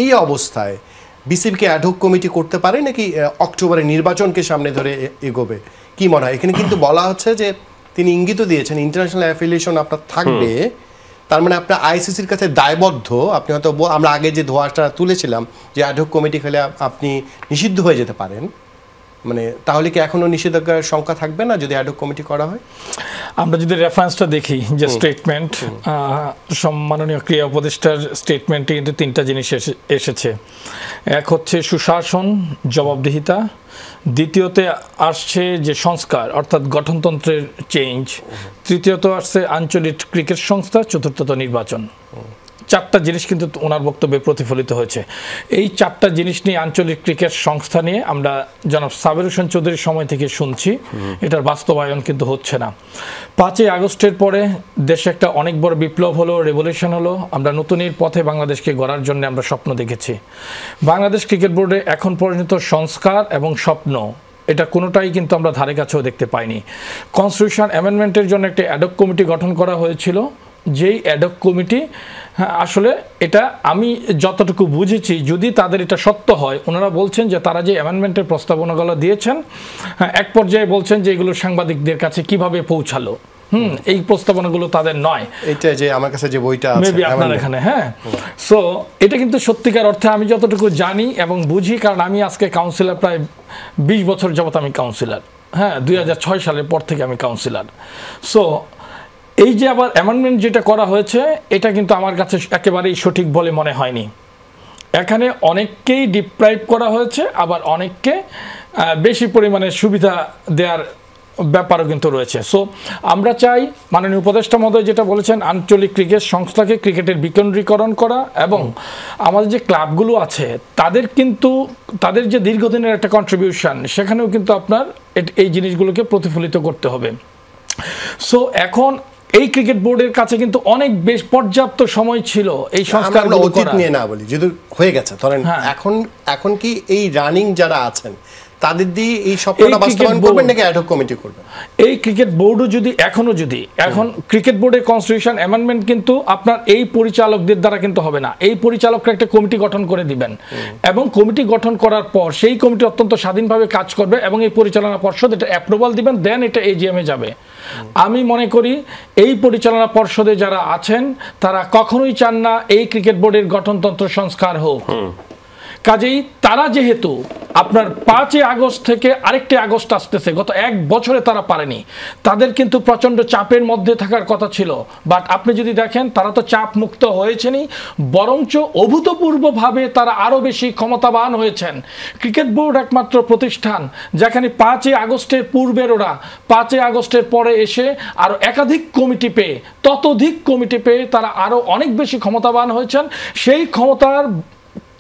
এই অবস্থায় বিসিবিকে ad hoc committee করতে পারে নাকি অক্টোবরে নির্বাচনকে সামনে ধরে এগোবে? কি মনে হয়? এখানে কিন্তু বলা হচ্ছে যে তিনি ইঙ্গিত দিয়েছেন ইন্টারন্যাশনাল অ্যাফিলিয়েশন আপনার থাকবে, তার মানে আপনার আইসিসির কাছে দায়বদ্ধ। আপনি হয়তো আমরা আগে যে ধোঁয়াটা তুলেছিলাম যে অ্যাডহক কমিটি খেলে আপনি নিষিদ্ধ হয়ে যেতে পারেন, মানে তাহলে কি এখনো নিষেধাজ্ঞার সংখ্যা থাকবে না যদি অ্যাডহক কমিটি করা হয়? আমরা যদি রেফারেন্সটা দেখি যে স্টেটমেন্ট, সম্মাননীয় ক্রীড়া উপদেষ্টার স্টেটমেন্টে কিন্তু তিনটা জিনিস এসেছে। এক হচ্ছে সুশাসন, জবাবদিহিতা, দ্বিতীয়তে আসছে যে সংস্কার অর্থাৎ গঠনতন্ত্রের চেঞ্জ, তৃতীয়ত আসছে আঞ্চলিক ক্রিকেট সংস্থা, চতুর্থত নির্বাচন। চারটা জিনিস কিন্তু ওনার বক্তব্যে প্রতিফলিত হয়েছে। এই চারটা জিনিস নিয়ে আঞ্চলিক ক্রিকেট সংস্থা নিয়ে আমরা জনাব সাবের হোসেন চৌধুরীর সময় থেকে শুনছি, এটার বাস্তবায়ন কিন্তু হচ্ছে না। 5ই আগস্টের পরে দেশে একটা অনেক বড় বিপ্লব হলো, রেভলিউশন হলো, আমরা নতুনের পথে বাংলাদেশকে গড়ার জন্য আমরা স্বপ্ন দেখেছি। বাংলাদেশ ক্রিকেট বোর্ডে এখন পর্যন্ত সংস্কার এবং স্বপ্ন এটা কোনোটাই কিন্তু আমরা ধারে কাছেও দেখতে পাইনি। কনস্টিটিউশন অ্যামেন্ডমেন্টের জন্য একটা অ্যাডহক কমিটি গঠন করা হয়েছিল, যেই অ্যাডহক কমিটি আসলে এটা আমি যতটুকু বুঝেছি, যদি তাদের এটা সত্য হয়, ওনারা বলছেন যে তারা যে অ্যামেন্ডমেন্টের প্রস্তাবনাগুলো দিয়েছেন এক পর্যায়ে বলছেন যে এগুলো সাংবাদিকদের কাছে কিভাবে পৌঁছালো, এই প্রস্তাবনাগুলো তাদের নয়। এটা যে আমার কাছে যে বইটা আছে মেবি আপনার এখানে, হ্যাঁ। সো এটা কিন্তু সত্যিকার অর্থে আমি যতটুকু জানি এবং বুঝি, কারণ আমি আজকে কাউন্সিলর প্রায় 20 বছর যাবত আমি কাউন্সিলর, হ্যাঁ, 2006 সালের পর থেকে আমি কাউন্সিলর। সো এই যে আবার অ্যামেন্ডমেন্ট যেটা করা হয়েছে এটা কিন্তু আমার কাছে একেবারেই সঠিক বলে মনে হয়নি। এখানে অনেককেই ডিপ্রাইভ করা হয়েছে, আবার অনেককে বেশি পরিমাণে সুবিধা দেওয়ার ব্যাপারও কিন্তু রয়েছে। সো আমরা চাই মাননীয় উপদেষ্টা মহোদয় যেটা বলেছেন, আঞ্চলিক ক্রিকেট সংস্থাকে ক্রিকেটের বিকেন্দ্রীকরণ করা, এবং আমাদের যে ক্লাবগুলো আছে তাদের কিন্তু তাদের যে দীর্ঘদিনের একটা কন্ট্রিবিউশন, সেখানেও কিন্তু আপনার এই জিনিসগুলোকে প্রতিফলিত করতে হবে। সো এখন এই ক্রিকেট বোর্ডের কাছে কিন্তু অনেক বেশ পর্যাপ্ত সময় ছিল এই সংস্কারগুলো করার। অতীত নিয়ে না বলি, যদি হয়ে গেছে ধরেন, এখন কি এই রানিং যারা আছেন তাদের দিয়ে এই স্বপ্নটা বাস্তবায়ন করবেন নাকি অ্যাডহক কমিটি করবেন? এই ক্রিকেট বোর্ডও যদি এখন ক্রিকেট বোর্ডের কনস্টিটিউশন অ্যামেন্ডমেন্ট কিন্তু আপনার এই পরিচালকদের দ্বারা কিন্তু হবে না। এই পরিচালকরা একটা কমিটি গঠন করে দিবেন, এবং কমিটি গঠন করার পর সেই কমিটি অত্যন্ত স্বাধীনভাবে কাজ করবে এবং এই পরিচালনা পর্ষদ এটা অ্যাপ্রুভাল দিবেন, দেন এটা এজিএমে যাবে। আমি মনে করি এই পরিচালনা পর্ষদে যারা আছেন তারা কখনোই চান না এই ক্রিকেট বোর্ডের গঠনতন্ত্র সংস্কার হোক। কাজেই তারা যেহেতু আপনার 5ই আগস্ট থেকে আরেকটি আগস্ট আসতেছে, গত 1 বছরে তারা পারেনি, তাদের কিন্তু প্রচণ্ড চাপের মধ্যে থাকার কথা ছিল। বাট আপনি যদি দেখেন তারা তো চাপ মুক্ত হয়েছেনই, বরঞ্চ অভূতপূর্বভাবে তারা আরও বেশি ক্ষমতাবান হয়েছেন। ক্রিকেট বোর্ড একমাত্র প্রতিষ্ঠান যেখানে 5ই আগস্টের পূর্বের ওরা 5ই আগস্টের পরে এসে আরও একাধিক কমিটি পেয়ে, ততোধিক কমিটি পেয়ে তারা আরও অনেক বেশি ক্ষমতাবান হয়েছেন। সেই ক্ষমতার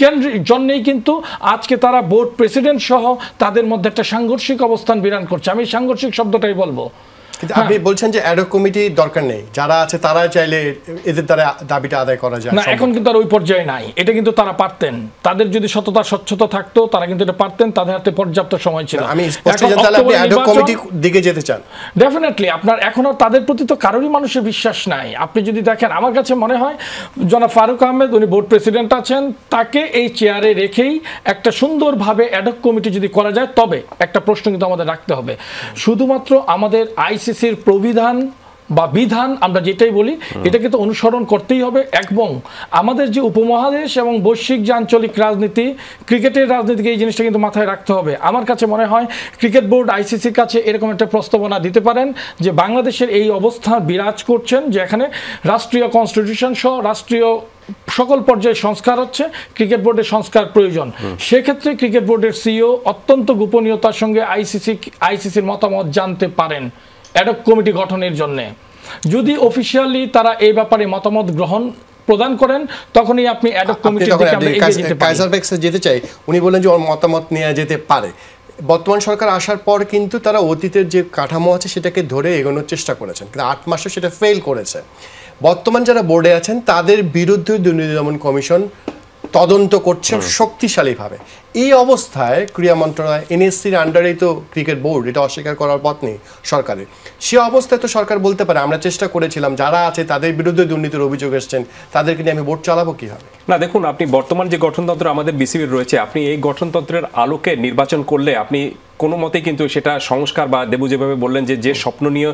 কেন্দ্রের জন্যই কিন্তু আজকে তারা বোর্ড প্রেসিডেন্ট সহ তাদের মধ্যে একটা সাংঘর্ষিক অবস্থান বিরাজ করছে। আমি সাংঘর্ষিক শব্দটাই বলবো। কিন্তু আপনি বলছেন যে অ্যাডহক কমিটি দরকার নেই, যারা আছে তারা চাইলে এদের দ্বারা দাবিটা আদায় করা যায় না। এখন কিন্তু আর ওই পর্যায়ে নাই, এটা কিন্তু তারা পারতেন, তাদের যদি সততা স্বচ্ছতা থাকতো তারা কিন্তু এটা পারতেন, তাদের হাতে পর্যাপ্ত সময় ছিল। আমি স্পষ্ট জানতে আপনি অ্যাডহক কমিটির দিকে যেতে চান? ডেফিনেটলি আপনার এখন আর তাদের প্রতি তো কারোরই মানুষের বিশ্বাস নাই। আপনি যদি দেখেন, আমার কাছে মনে হয় জনাব ফারুক আহমেদ, উনি বোর্ড প্রেসিডেন্ট আছেন, তাকে এই চেয়ারে রেখেই একটা সুন্দরভাবে অ্যাডহক কমিটি যদি করা যায়, তবে একটা প্রশ্ন কিন্তু আমাদের রাখতে হবে, শুধুমাত্র আমাদের আইসিসির প্রবিধান বা বিধান আমরা যেটাই বলি এটাকে তো অনুসরণ করতেই হবে, এবং আমাদের যে উপমহাদেশ এবং বৈশ্বিক যে আঞ্চলিক রাজনীতি, ক্রিকেটের রাজনীতিকে এই জিনিসটা কিন্তু মাথায় রাখতে হবে। আমার কাছে মনে হয় ক্রিকেট বোর্ড আইসিসির কাছে এরকম একটা প্রস্তাবনা দিতে পারেন যে বাংলাদেশের এই অবস্থা বিরাজ করছেন, যে এখানে রাষ্ট্রীয় কনস্টিটিউশন সহ রাষ্ট্রীয় সকল পর্যায়ে সংস্কার হচ্ছে, ক্রিকেট বোর্ডের সংস্কার প্রয়োজন। সেক্ষেত্রে ক্রিকেট বোর্ডের সিইও অত্যন্ত গোপনীয়তার সঙ্গে আইসিসির মতামত জানতে পারেন অ্যাডহক কমিটি গঠনের জন্য। যদি অফিশিয়ালি তারা এই ব্যাপারে মতামত প্রদান করেন, তখনই আপনি অ্যাডহক কমিটি থেকে আমরা এগিয়ে যেতে পারি। কাইজার বেক্সে যেতে চাই, উনি বলেন যে ওর মতামত নেওয়া যেতে পারে। বর্তমান সরকার আসার পর কিন্তু তারা অতীতের যে কাঠামো আছে সেটাকে ধরে এগোনোর চেষ্টা করেছেন, কিন্তু 8 মাসে সেটা ফেল করেছে। বর্তমান যারা বোর্ডে আছেন তাদের বিরুদ্ধে দুর্নীতি দমন কমিশন তদন্ত করছে শক্তিশালীভাবে। এই অবস্থায় ক্রীড়া মন্ত্রণালয় এনএসসির আন্ডারেই তো ক্রিকেট বোর্ড, এটা অস্বীকার করার পথ নেই সরকারের। সে অবস্থায় তো সরকার বলতে পারে আমরা চেষ্টা করেছিলাম, যারা আছে তাদের বিরুদ্ধে দুর্নীতির অভিযোগ এসছেন, তাদেরকে নিয়ে আমি বোর্ড চালাবো কিভাবে? না দেখুন, আপনি বর্তমান যে গঠনতন্ত্র আমাদের বিসিবির রয়েছে, আপনি এই গঠনতন্ত্রের আলোকে নির্বাচন করলে আপনি কোনো মতেই কিন্তু সেটা সংস্কার বা দেবু যেভাবে বললেন যে স্বপ্ন নিয়ে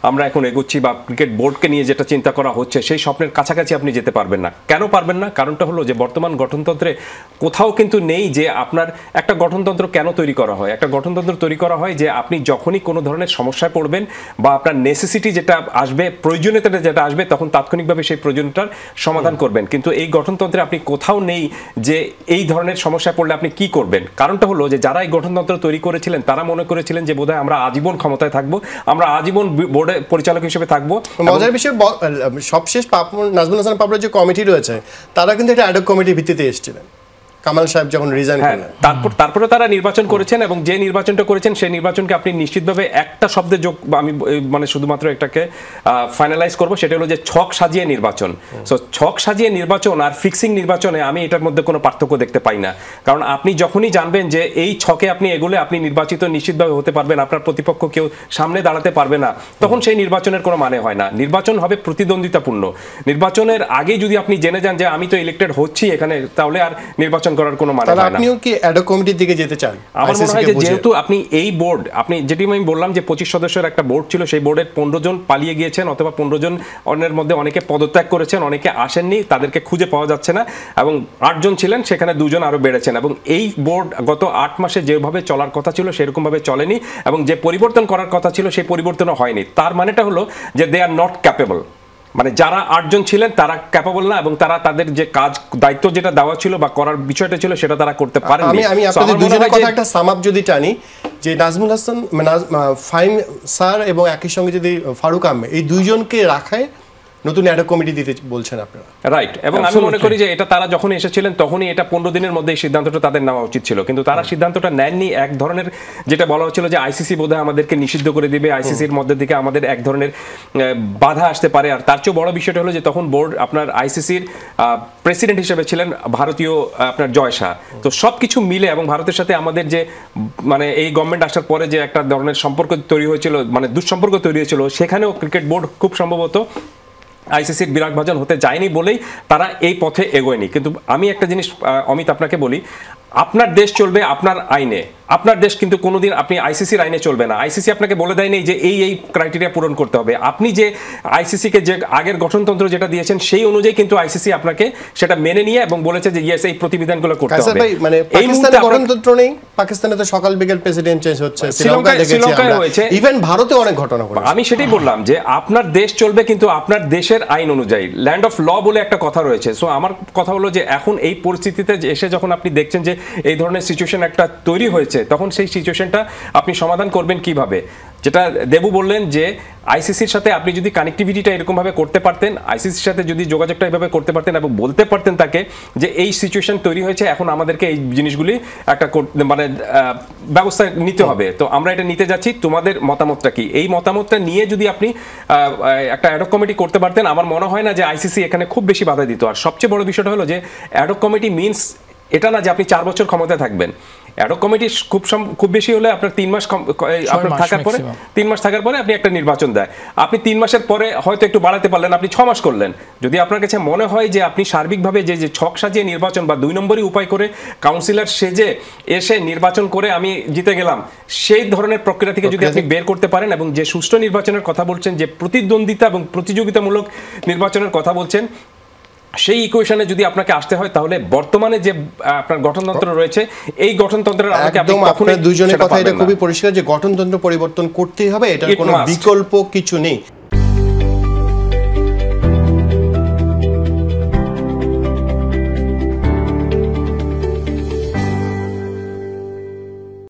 আমরা এখন এগোচ্ছি বা ক্রিকেট বোর্ডকে নিয়ে যেটা চিন্তা করা হচ্ছে সেই স্বপ্নের কাছাকাছি আপনি যেতে পারবেন না। কেন পারবেন না? কারণটা হলো যে বর্তমান গঠনতন্ত্রে কোথাও কিন্তু নেই যে আপনার একটা গঠনতন্ত্র কেন তৈরি করা হয়। একটা গঠনতন্ত্র তৈরি করা হয় যে আপনি যখনই কোনো ধরনের সমস্যায় পড়বেন বা আপনার নেসেসিটি যেটা আসবে, প্রয়োজনীয়তা যেটা আসবে, তখন তাৎক্ষণিকভাবে সেই প্রয়োজনটার সমাধান করবেন। কিন্তু এই গঠনতন্ত্রে আপনি কোথাও নেই যে এই ধরনের সমস্যায় পড়লে আপনি কি করবেন। কারণটা হলো যে যারা এই গঠনতন্ত্র তৈরি করেছিলেন তারা মনে করেছিলেন যে বোধহয় আমরা আজীবন ক্ষমতায় থাকবো, আমরা আজীবন বোর্ডের পরিচালক হিসেবে থাকবো। মজার বিষয়, সবশেষ নাজমুল হাসান পাপড়ার যে কমিটি রয়েছে তারা কিন্তু এটা অ্যাডহক কমিটির ভিত্তিতে এসেছিলেন কামাল সাহেব যখন রিজাইন করলেন। তারপরে তারা নির্বাচন করেছেন এবং যে নির্বাচনটা করেছেন সেই নির্বাচনকে আপনি নিশ্চিতভাবে একটা শব্দে যোগ, আমি মানে শুধুমাত্র এটাকে ফাইনালাইজ করব, সেটা হলো যে ছক সাজিয়ে নির্বাচন। সো ছক সাজিয়ে নির্বাচন আর ফিক্সিং নির্বাচনে আমি এটার মধ্যে কোনো পার্থক্য দেখতে পাই না। কারণ আপনি যখনই জানবেন যে এই ছকে আপনি এগোলে আপনি নির্বাচিত নিশ্চিতভাবে হতে পারবেন, আপনার প্রতিপক্ষ কেউ সামনে দাঁড়াতে পারবে না, তখন সেই নির্বাচনের কোনো মানে হয় না। নির্বাচন হবে প্রতিদ্বন্দ্বিতাপূর্ণ। নির্বাচনের আগে যদি আপনি জেনে যান যে আমি তো ইলেক্টেড হচ্ছি এখানে, তাহলে আর নির্বাচন করার কোনো মানে হয় না। আপনিও কি অ্যাডহক কমিটির দিকে যেতে চান? আমার মনে হয় যে যেহেতু আপনি এই বোর্ড, আপনি যেটি আমি বললাম যে 25 সদস্যের একটা বোর্ড ছিল, সেই বোর্ডের 15 জন পালিয়ে গিয়েছেন অথবা 15 জন অন্যের মধ্যে অনেকে পদত্যাগ করেছেন, অনেকে আসেননি, তাদেরকে খুঁজে পাওয়া যাচ্ছে না, এবং 8 জন ছিলেন, সেখানে 2 জন আরো বেড়েছেন। এবং এই বোর্ড গত 8 মাসে যেভাবে চলার কথা ছিল সেরকম ভাবে চলেনি, এবং যে পরিবর্তন করার কথা ছিল সেই পরিবর্তনও হয়নি। তার মানেটা হলো যে দে আর নট ক্যাপেবল। মানে যারা 8 জন ছিলেন তারা ক্যাপেবল না, এবং তারা তাদের যে কাজ দায়িত্ব যেটা দেওয়া ছিল বা করার বিষয়টা ছিল সেটা তারা করতে পারেননি। আমি আপনাদের দুজনের কথা একটা সাম আপ যদি টানি, যে নাজমুল হাসান, ফাহিম স্যার এবং একই সঙ্গে যদি ফারুক আহমেদ, এই দুইজনকে রাখায় নতুন অ্যাডহক কমিটি দিতে বলছেন আপনারা, রাইট? এবং আমি মনে করি যে এটা তারা যখন এসেছিলেন তখনই এটা 15 দিনের মধ্যে এই সিদ্ধান্তটা তাদের নেওয়া উচিত ছিল, কিন্তু তারা সিদ্ধান্তটা নেননি। এক ধরনের যেটা বলা হচ্ছিল যে আইসিসি বোধহয় আমাদেরকে নিষিদ্ধ করে দিবে, আইসিসির মধ্যে থেকে আমাদের এক ধরনের বাধা আসতে পারে। আর তার চেয়ে বড় বিষয়টা হলো যে তখন বোর্ড আপনার আইসিসির প্রেসিডেন্ট হিসেবে ছিলেন ভারতীয় আপনার জয় শাহ। তো সবকিছু মিলে এবং ভারতের সাথে আমাদের যে মানে এই গভর্নমেন্ট আসার পরে যে একটা ধরনের সম্পর্ক তৈরি হয়েছিল, মানে দুঃসম্পর্ক তৈরি হয়েছিল, সেখানেও ক্রিকেট বোর্ড খুব সম্ভবত আইসিসির বিরাগভাজন হতে যায়নি বলেই তারা এই পথে এগোয়নি। কিন্তু আমি একটা জিনিস অমিত আপনাকে বলি, আপনার দেশ চলবে আপনার আইনে, আপনার দেশ কিন্তু কোনোদিন আপনি আইসিসির আইনে চলবে না। আইসিসি আপনাকে বলে দেয়নি যে এই ক্রাইটেরিয়া পূরণ করতে হবে। আপনি যে আইসিসিকে যে আগের গঠনতন্ত্র যেটা দিয়েছেন সেই অনুযায়ী কিন্তু আইসিসি আপনাকে সেটা মেনে নিয়ে এবং বলেছে যে ইয়েস এই প্রতিবিধানগুলো করতে হবে। মানে পাকিস্তানে গঠনতন্ত্র নেই, পাকিস্তানে তো সকাল বিকেল প্রেসিডেন্ট চেঞ্জ হচ্ছে, শ্রীলঙ্কায় হয়েছে, ইভেন ভারতে অনেক ঘটনা ঘটেছে। আমি সেটাই বললাম যে আপনার দেশ চলবে কিন্তু আপনার দেশের আইন অনুযায়ী, ল্যান্ড অফ ল বলে একটা কথা রয়েছে। সো আমার কথা হলো যে এখন এই পরিস্থিতিতে এসে যখন আপনি দেখছেন যে এই ধরনের সিচুয়েশন একটা তৈরি হয়েছে, তখন সেই সিচুয়েশনটা আপনি সমাধান করবেন কিভাবে? যেটা দেবু বললেন যে আইসিসির সাথে আপনি যদি কানেক্টিভিটিটা এরকমভাবে করতে পারতেন, আইসিসির সাথে যদি যোগাযোগটা এভাবে করতে পারতেন এবং বলতে পারতেন তাকে যে এই সিচুয়েশন তৈরি হয়েছে, এখন আমাদেরকে এই জিনিসগুলি একটা মানে ব্যবস্থা নিতে হবে, তো আমরা এটা নিতে যাচ্ছি, তোমাদের মতামতটা কি? এই মতামতটা নিয়ে যদি আপনি একটা অ্যাডহক কমিটি করতে পারতেন, আমার মনে হয় না যে আইসিসি এখানে খুব বেশি বাধা দিত। আর সবচেয়ে বড় বিষয়টা হলো যে অ্যাডহক কমিটি মিনস এটা না যে আপনি 4 বছর ক্ষমতায় থাকবেন। অ্যাডহক কমিটি খুব বেশি হলে আপনার 3 মাস আপনার থাকার পরে 3 মাস থাকার পরে আপনি একটা নির্বাচন দেয়। আপনি 3 মাসের পরে হয়তো একটু বাড়াতে পারলেন, আপনি 6 মাস করলেন। যদি আপনার কাছে মনে হয় যে আপনি সার্বিকভাবে যে ছক সাজিয়ে নির্বাচন বা 2 নম্বরই উপায় করে কাউন্সিলর সেজে এসে নির্বাচন করে আমি জিতে গেলাম, সেই ধরনের প্রক্রিয়া থেকে যদি আপনি বের করতে পারেন এবং যে সুষ্ঠু নির্বাচনের কথা বলছেন, যে প্রতিদ্বন্দ্বিতা এবং প্রতিযোগিতামূলক নির্বাচনের কথা বলছেন, সেই ইকুয়েশনে যদি আপনাকে আসতে হয়, তাহলে বর্তমানে যে আপনার গঠনতন্ত্র রয়েছে এই গঠনতন্ত্রের আলোকে আপনি আপনাদের দুইজনের কথা এটা খুবই পরিষ্কার যে গঠনতন্ত্র পরিবর্তন করতেই হবে, এটার কোনো বিকল্প কিছু নেই।